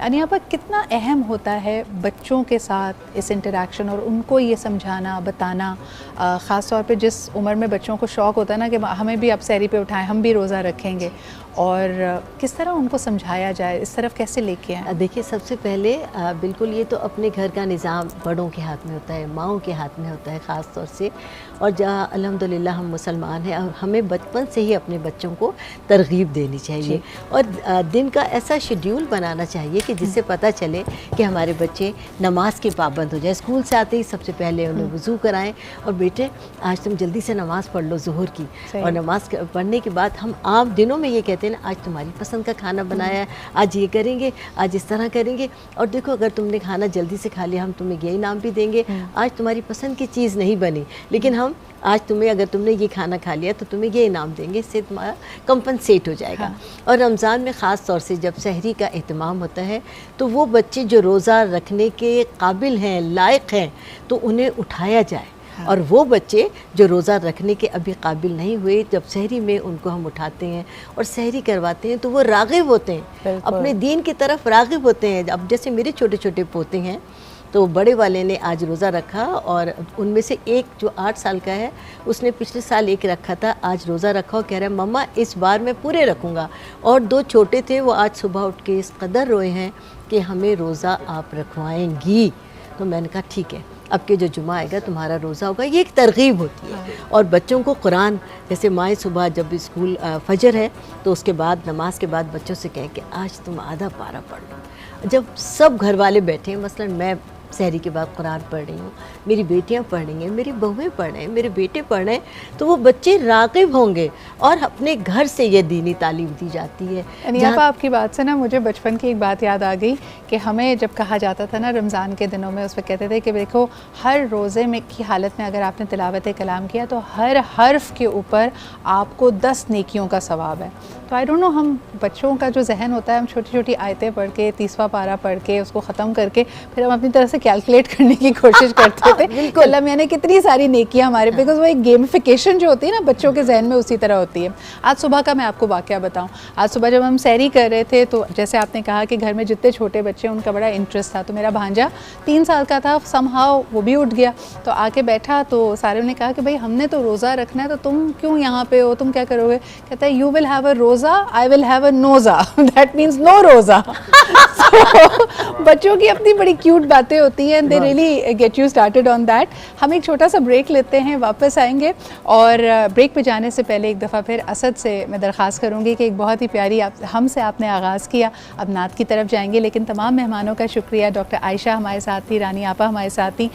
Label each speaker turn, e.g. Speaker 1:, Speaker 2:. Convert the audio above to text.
Speaker 1: यानी आपा कितना अहम होता है बच्चों के साथ इस इंटरेक्शन और उनको ये समझाना बताना, ख़ास तौर पे जिस उम्र में बच्चों को शौक़ होता है ना कि हमें भी आप सहरी पे उठाएं, हम भी रोज़ा रखेंगे, और किस तरह उनको समझाया जाए, इस तरफ कैसे लेके आएँ?
Speaker 2: देखिए, सबसे पहले बिल्कुल ये तो अपने घर का निज़ाम बड़ों के हाथ में होता है, माँओं के हाथ में होता है ख़ास तौर से। और जहाँ अल्हम्दुलिल्लाह हम मुसलमान हैं और हमें बचपन से ही अपने बच्चों को तरग़ीब देनी चाहिए और दिन का ऐसा शेड्यूल बनाना चाहिए कि जिससे पता चले कि हमारे बच्चे नमाज के पाबंद हो जाए। स्कूल से आते ही सबसे पहले उन्हें वज़ू कराएं और बेटे आज तुम जल्दी से नमाज़ पढ़ लो ज़ुहर की, और नमाज पढ़ने के बाद हम आम दिनों में ये कहते हैं ना, आज तुम्हारी पसंद का खाना बनाया है, आज ये करेंगे, आज इस तरह करेंगे, और देखो अगर तुमने खाना जल्दी से खा लिया हम तुम्हें ये इनाम भी देंगे। आज तुम्हारी पसंद की चीज़ नहीं बनी, लेकिन हम आज तुम्हें, अगर तुमने ये खाना खा लिया तो तुम्हें ये इनाम देंगे, इससे तुम्हारा कंपनसेट हो जाएगा। हाँ। और रमज़ान में ख़ास तौर से जब सहरी का एहतमाम होता है तो वो बच्चे जो रोज़ा रखने के काबिल हैं, लायक हैं, तो उन्हें उठाया जाए। हाँ। और वो बच्चे जो रोज़ा रखने के अभी काबिल नहीं हुए, जब सहरी में उनको हम उठाते हैं और सहरी करवाते हैं तो वो राग़िब होते हैं, अपने दीन की तरफ राग़िब होते हैं। अब जैसे मेरे छोटे छोटे पोते हैं, तो बड़े वाले ने आज रोज़ा रखा और उनमें से एक जो 8 साल का है उसने पिछले साल एक रखा था, आज रोज़ा रखा और कह रहा है मम्मा इस बार मैं पूरे रखूँगा। और 2 छोटे थे, वो आज सुबह उठ के इस कदर रोए हैं कि हमें रोज़ा आप रखवाएंगी। तो मैंने कहा ठीक है, अब के जो जुमा आएगा तुम्हारा रोज़ा होगा। ये एक तरग़ीब होती है। और बच्चों को कुरान, जैसे माएँ सुबह जब स्कूल फजर है तो उसके बाद नमाज के बाद बच्चों से कहें कि आज तुम आधा पारा पढ़ लो। जब सब घर वाले बैठे हैं, मसलन मैं सहरी के बाद कुरान पढ़ रही हूँ, मेरी बेटियाँ पढ़ रही हैं, मेरी बहुएँ पढ़ रहे हैं, मेरे बेटे पढ़ रहे हैं, तो वो बच्चे राग़िब होंगे और अपने घर से ये दीनी तालीम दी जाती है।
Speaker 1: यहाँ पर आपकी बात से ना मुझे बचपन की एक बात याद आ गई कि हमें जब कहा जाता था ना रमज़ान के दिनों में, उस पर कहते थे कि देखो हर रोज़े में की हालत में अगर आपने तिलावत कलाम किया तो हर हर्फ के ऊपर आपको 10 नेकियों का सवाब है। तो आई डोंट नो, हम बच्चों का जो जहन होता है, हम छोटी छोटी आयतें पढ़ के 30वां पारा पढ़ के उसको ख़त्म करके फिर हम अपनी तरह से कैलकुलेट करने की कोशिश करते थे। बिल्कुल, अल्लाह मियां ने कितनी सारी नेकियां हमारे, बिकॉज वो एक गेमिफिकेशन जो होती है ना बच्चों के जहन में उसी तरह होती है। आज सुबह का मैं आपको वाक़या बताऊं, आज सुबह जब हम सहरी कर रहे थे तो जैसे आपने कहा कि घर में जितने छोटे बच्चे हैं उनका बड़ा इंटरेस्ट था, तो मेरा भांजा 3 साल का था, समहाउ वो भी उठ गया, तो आके बैठा, तो सारे ने कहा कि भाई हमने तो रोज़ा रखना है, तो तुम क्यों यहाँ पे हो, तुम क्या करोगे? कहता है you will have a roza, I will have a noza, that means no roza. बच्चों की अपनी बड़ी क्यूट बातें होती हैं, they really get you started on that. हम एक छोटा सा ब्रेक लेते हैं, वापस आएंगे, और ब्रेक पे जाने से पहले एक दफ़ा फिर असद से मैं दरख्वास्त करूँगी कि एक बहुत ही प्यारी हमसे आपने आगाज़ किया, अब नात की तरफ जाएंगे, लेकिन तमाम मेहमानों का शुक्रिया। डॉक्टर आयशा हमारे साथ थी, रानी आपा हमारे साथ थी,